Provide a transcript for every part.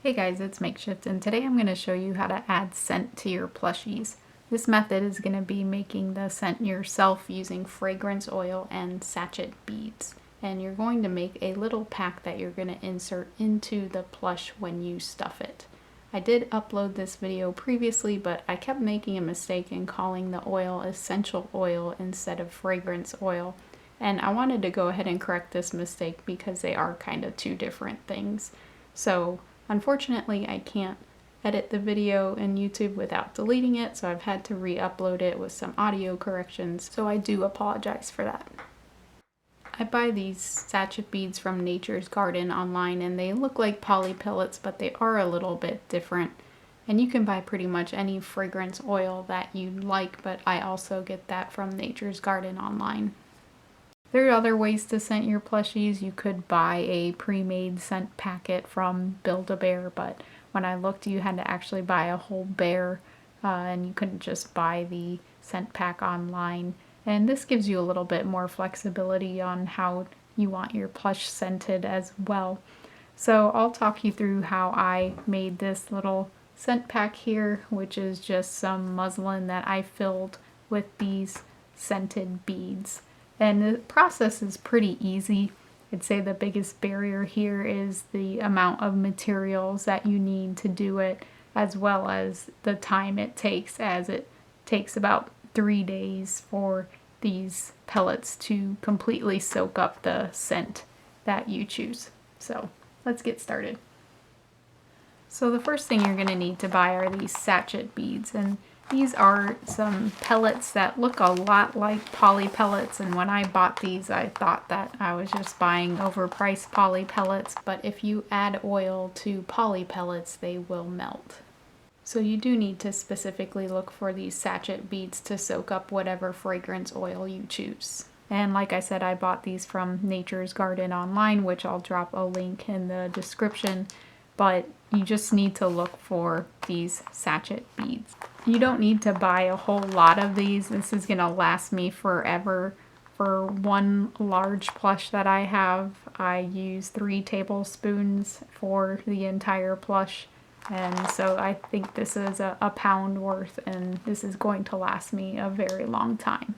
Hey guys, it's Makeshift, and today I'm going to show you how to add scent to your plushies. This method is going to be making the scent yourself using fragrance oil and sachet beads. And you're going to make a little pack that you're going to insert into the plush when you stuff it. I did upload this video previously, but I kept making a mistake in calling the oil essential oil instead of fragrance oil. And I wanted to go ahead and correct this mistake because they are kind of two different things. So unfortunately, I can't edit the video in YouTube without deleting it, so I've had to re-upload it with some audio corrections, so I do apologize for that. I buy these sachet beads from Nature's Garden online, and they look like poly pellets, but they are a little bit different. And you can buy pretty much any fragrance oil that you like, but I also get that from Nature's Garden online. There are other ways to scent your plushies. You could buy a pre-made scent packet from Build-A-Bear, but when I looked, you had to actually buy a whole bear, and you couldn't just buy the scent pack online. And this gives you a little bit more flexibility on how you want your plush scented as well. So I'll talk you through how I made this little scent pack here, which is just some muslin that I filled with these scented beads. And the process is pretty easy. I'd say the biggest barrier here is the amount of materials that you need to do it, as well as the time it takes, as it takes about 3 days for these pellets to completely soak up the scent that you choose. So let's get started. So the first thing you're going to need to buy are these sachet beads, and these are some pellets that look a lot like poly pellets, and when I bought these I thought that I was just buying overpriced poly pellets, but if you add oil to poly pellets they will melt. So you do need to specifically look for these sachet beads to soak up whatever fragrance oil you choose. And like I said, I bought these from Nature's Garden online, which I'll drop a link in the description, but you just need to look for these sachet beads. You don't need to buy a whole lot of these. This is going to last me forever. For one large plush that I have, I use 3 tablespoons for the entire plush. And so I think this is a pound worth, and this is going to last me a very long time.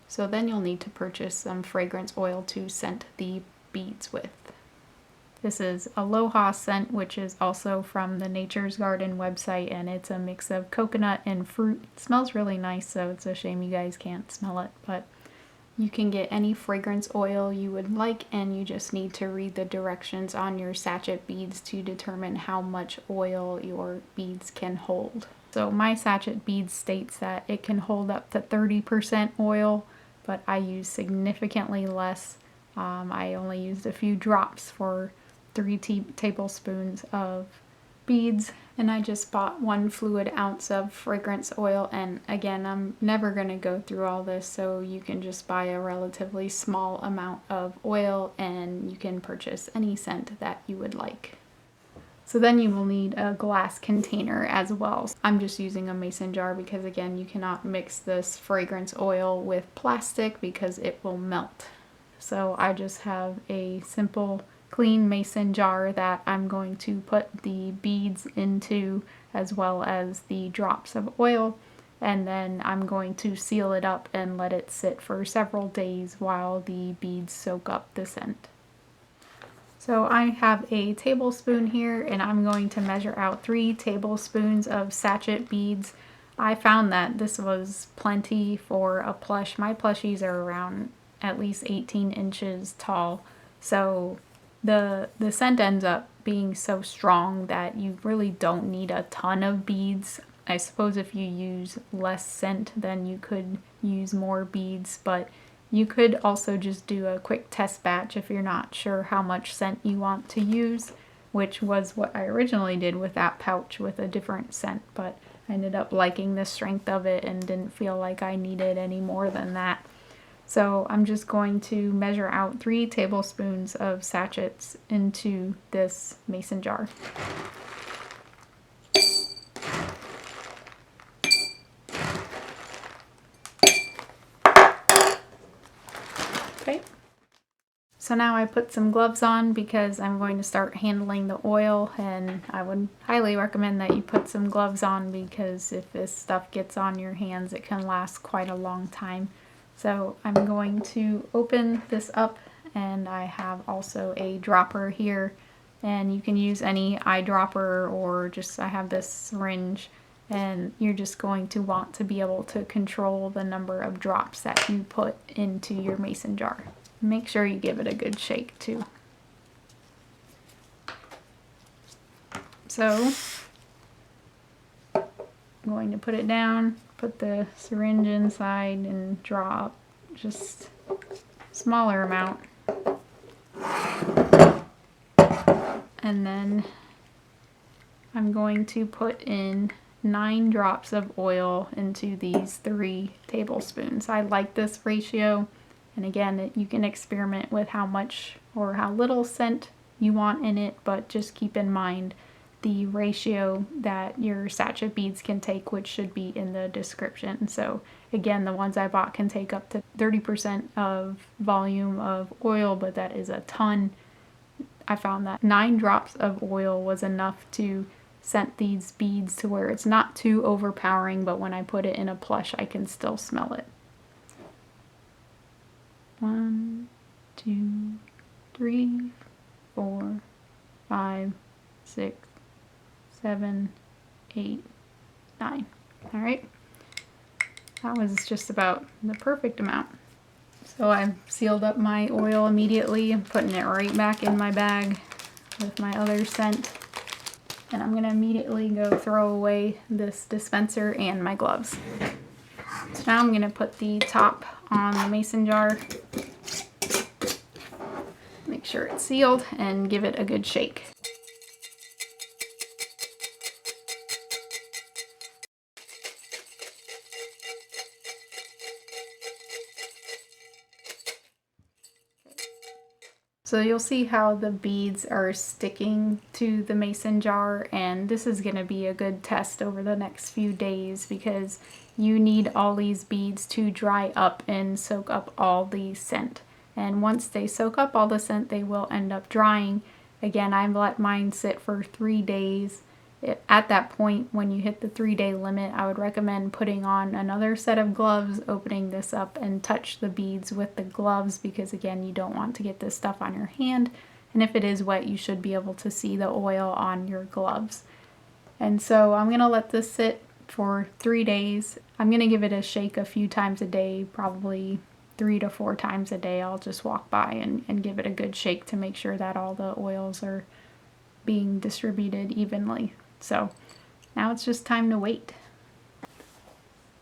So then you'll need to purchase some fragrance oil to scent the beads with. This is Aloha scent, which is also from the Nature's Garden website, and it's a mix of coconut and fruit. It smells really nice, so it's a shame you guys can't smell it, but you can get any fragrance oil you would like, and you just need to read the directions on your sachet beads to determine how much oil your beads can hold. So my sachet beads states that it can hold up to 30% oil, but I use significantly less. I only used a few drops for 3 tablespoons of beads, and I just bought 1 fluid ounce of fragrance oil. And again, I'm never going to go through all this, so you can just buy a relatively small amount of oil and you can purchase any scent that you would like. So then you will need a glass container as well. I'm just using a mason jar because again, you cannot mix this fragrance oil with plastic because it will melt. So I just have a simple clean mason jar that I'm going to put the beads into, as well as the drops of oil, and then I'm going to seal it up and let it sit for several days while the beads soak up the scent. So I have a tablespoon here, and I'm going to measure out 3 tablespoons of sachet beads. I found that this was plenty for a plush. My plushies are around at least 18 inches tall, so the scent ends up being so strong that you really don't need a ton of beads. I suppose if you use less scent, then you could use more beads, but you could also just do a quick test batch if you're not sure how much scent you want to use, which was what I originally did with that pouch with a different scent, but I ended up liking the strength of it and didn't feel like I needed any more than that. So I'm just going to measure out 3 tablespoons of sachets into this mason jar. Okay, So now I put some gloves on because I'm going to start handling the oil, and I would highly recommend that you put some gloves on because if this stuff gets on your hands, it can last quite a long time. So I'm going to open this up, and I have also a dropper here, and you can use any eyedropper or just, I have this syringe, and you're just going to want to be able to control the number of drops that you put into your mason jar. Make sure you give it a good shake too. So I'm going to put it down, put the syringe inside, and draw up just a smaller amount. And then I'm going to put in 9 drops of oil into these 3 tablespoons. I like this ratio. And again, you can experiment with how much or how little scent you want in it, but just keep in mind the ratio that your sachet beads can take, which should be in the description. So again, the ones I bought can take up to 30% of volume of oil, but that is a ton. I found that 9 drops of oil was enough to scent these beads to where it's not too overpowering, but when I put it in a plush, I can still smell it. 1, 2, 3, 4, 5, 6, 7, 8, 9. All right, that was just about the perfect amount. So I've sealed up my oil immediately. I'm putting it right back in my bag with my other scent. And I'm gonna immediately go throw away this dispenser and my gloves. So now I'm gonna put the top on the mason jar, make sure it's sealed, and give it a good shake. So you'll see how the beads are sticking to the mason jar, and this is going to be a good test over the next few days because you need all these beads to dry up and soak up all the scent. And once they soak up all the scent, they will end up drying. Again, I've let mine sit for 3 days. At that point, when you hit the 3-day limit, I would recommend putting on another set of gloves, opening this up, and touch the beads with the gloves because, again, you don't want to get this stuff on your hand. And if it is wet, you should be able to see the oil on your gloves. And so I'm going to let this sit for 3 days. I'm going to give it a shake a few times a day, probably 3 to 4 times a day. I'll just walk by and give it a good shake to make sure that all the oils are being distributed evenly. So now it's just time to wait.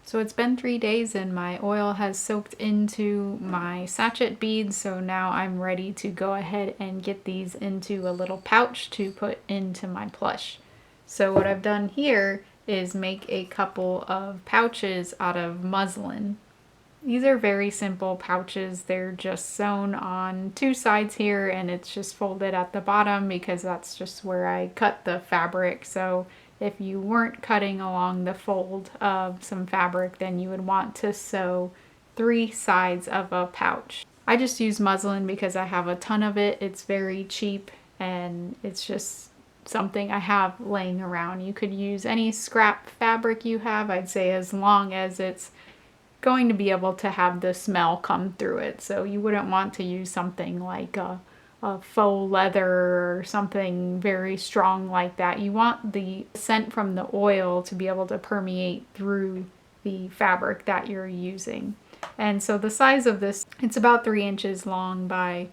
So it's been 3 days and my oil has soaked into my sachet beads, so now I'm ready to go ahead and get these into a little pouch to put into my plush. So what I've done here is make a couple of pouches out of muslin. These are very simple pouches. They're just sewn on 2 sides here, and it's just folded at the bottom because that's just where I cut the fabric. So if you weren't cutting along the fold of some fabric, then you would want to sew 3 sides of a pouch. I just use muslin because I have a ton of it. It's very cheap and it's just something I have laying around. You could use any scrap fabric you have, I'd say, as long as it's going to be able to have the smell come through it. So you wouldn't want to use something like a faux leather or something very strong like that. You want the scent from the oil to be able to permeate through the fabric that you're using. And so the size of this, it's about 3 inches long by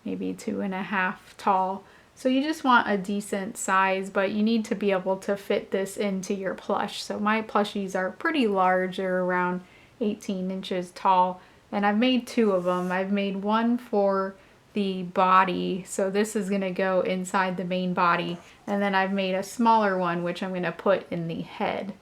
maybe 2.5 tall. So you just want a decent size, but you need to be able to fit this into your plush. So my plushies are pretty large. They're around 18 inches tall, and I've made 2 of them. I've made one for the body, so this is going to go inside the main body, and then I've made a smaller one which I'm going to put in the head.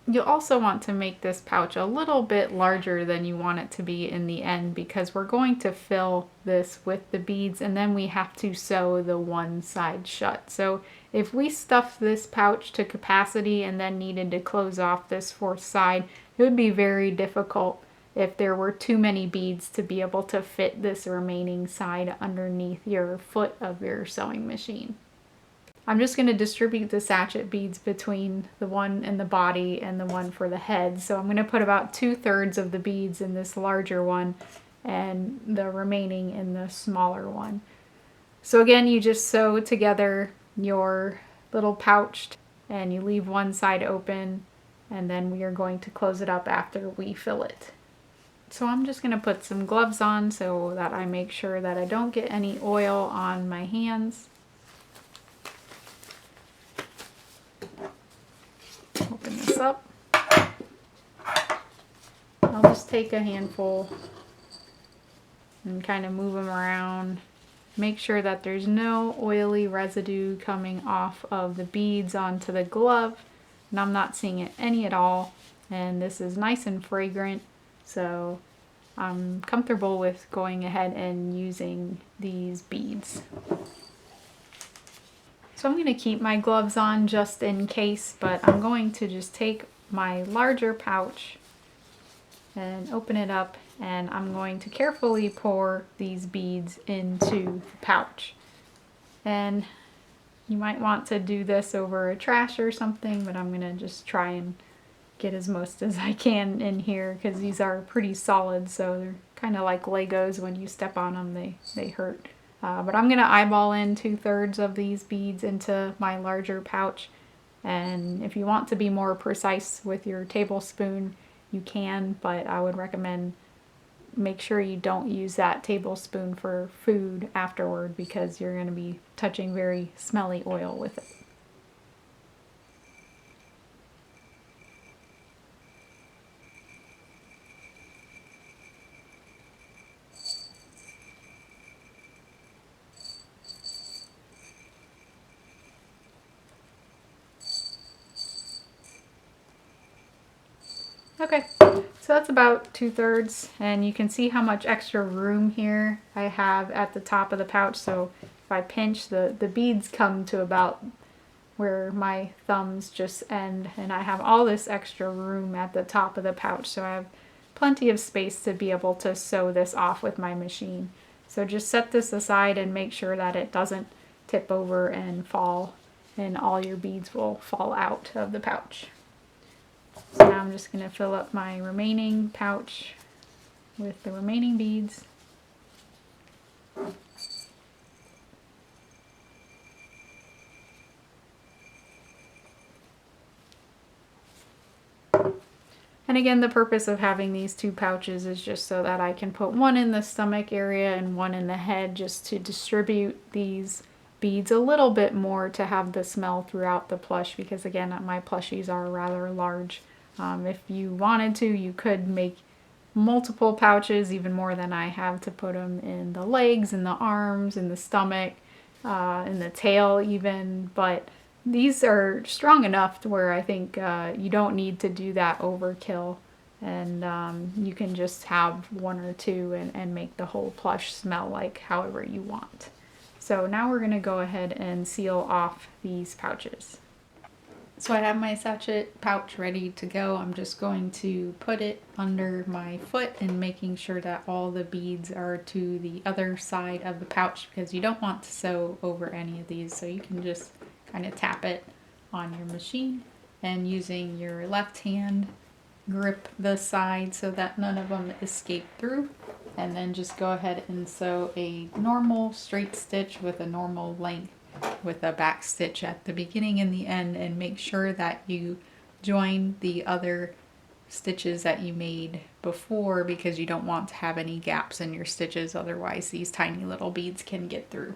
You'll also want to make this pouch a little bit larger than you want it to be in the end because we're going to fill this with the beads and then we have to sew the one side shut. So if we stuffed this pouch to capacity and then needed to close off this 4th side, it would be very difficult if there were too many beads to be able to fit this remaining side underneath your foot of your sewing machine. I'm just going to distribute the sachet beads between the one in the body and the one for the head. So I'm going to put about 2/3 of the beads in this larger one and the remaining in the smaller one. So again, you just sew together your little pouch and you leave one side open, and then we are going to close it up after we fill it. So I'm just going to put some gloves on so that I make sure that I don't get any oil on my hands. Open this up. I'll just take a handful and kind of move them around. Make sure that there's no oily residue coming off of the beads onto the glove. And I'm not seeing it any at all. And this is nice and fragrant. So I'm comfortable with going ahead and using these beads. So I'm going to keep my gloves on just in case, but I'm going to just take my larger pouch and open it up, and I'm going to carefully pour these beads into the pouch. And you might want to do this over a trash or something, but I'm going to just try and get as most as I can in here because these are pretty solid, so they're kind of like Legos. When you step on them, they hurt. But I'm going to eyeball in 2/3 of these beads into my larger pouch. And if you want to be more precise with your tablespoon, you can, but I would recommend make sure you don't use that tablespoon for food afterward because you're going to be touching very smelly oil with it. Okay, so that's about 2/3, and you can see how much extra room here I have at the top of the pouch. So if I pinch, the beads come to about where my thumbs just end, and I have all this extra room at the top of the pouch, so I have plenty of space to be able to sew this off with my machine. So just set this aside and make sure that it doesn't tip over and fall, and all your beads will fall out of the pouch. So now I'm just going to fill up my remaining pouch with the remaining beads. And again, the purpose of having these two pouches is just so that I can put one in the stomach area and one in the head, just to distribute these beads a little bit more to have the smell throughout the plush, because again, my plushies are rather large. If you wanted to, you could make multiple pouches, even more than I have, to put them in the legs, in the arms, in the stomach, in the tail even, but these are strong enough to where I think you don't need to do that overkill, and you can just have one or two and make the whole plush smell like however you want. So now we're going to go ahead and seal off these pouches. So I have my sachet pouch ready to go. I'm just going to put it under my foot and making sure that all the beads are to the other side of the pouch, because you don't want to sew over any of these, so you can just kind of tap it on your machine and using your left hand grip the side so that none of them escape through, and then just go ahead and sew a normal straight stitch with a normal length with a back stitch at the beginning and the end, and make sure that you join the other stitches that you made before, because you don't want to have any gaps in your stitches, otherwise these tiny little beads can get through.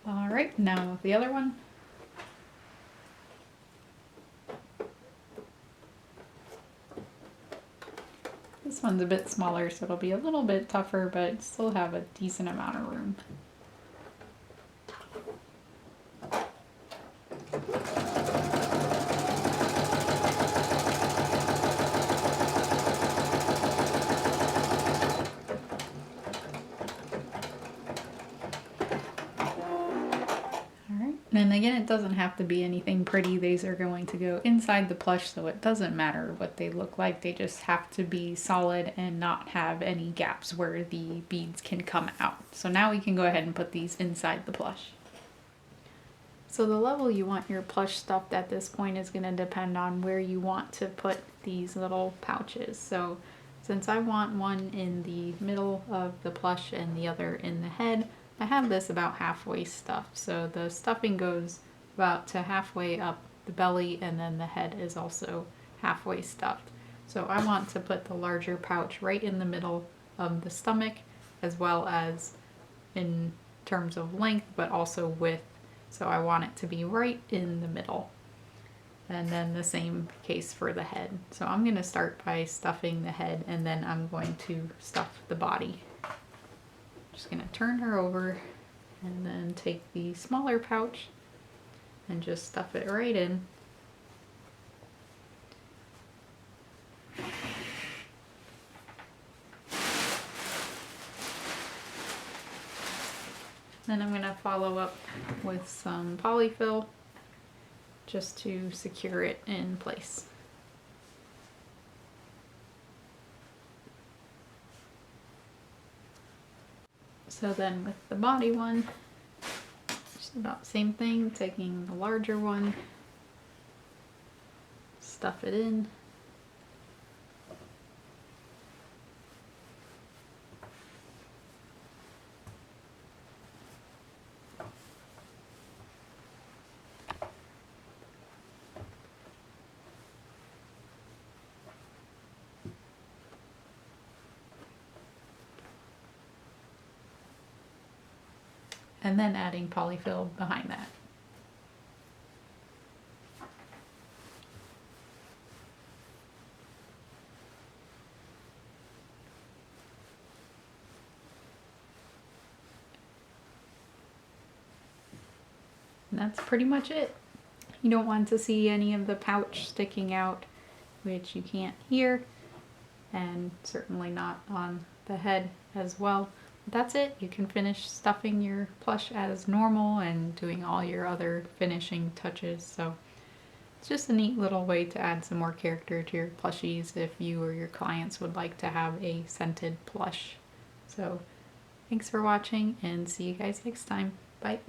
All right, now the other one. This one's a bit smaller, so it'll be a little bit tougher, but still have a decent amount of room. And again, it doesn't have to be anything pretty. These are going to go inside the plush, so it doesn't matter what they look like. They just have to be solid and not have any gaps where the beads can come out. So now we can go ahead and put these inside the plush. So the level you want your plush stuffed at this point is going to depend on where you want to put these little pouches. So since I want one in the middle of the plush and the other in the head, I have this about halfway stuffed. So the stuffing goes about to halfway up the belly, and then the head is also halfway stuffed. So I want to put the larger pouch right in the middle of the stomach, as well as in terms of length, but also width. So I want it to be right in the middle. And then the same case for the head. So I'm going to start by stuffing the head, and then I'm going to stuff the body. Just going to turn her over and then take the smaller pouch and just stuff it right in. Then I'm going to follow up with some polyfill just to secure it in place. So then with the body one, just about the same thing, taking the larger one, stuff it in. And then adding polyfill behind that. And that's pretty much it. You don't want to see any of the pouch sticking out, which you can't here, and certainly not on the head as well. That's it. You can finish stuffing your plush as normal and doing all your other finishing touches. So it's just a neat little way to add some more character to your plushies if you or your clients would like to have a scented plush. So thanks for watching, and see you guys next time. Bye.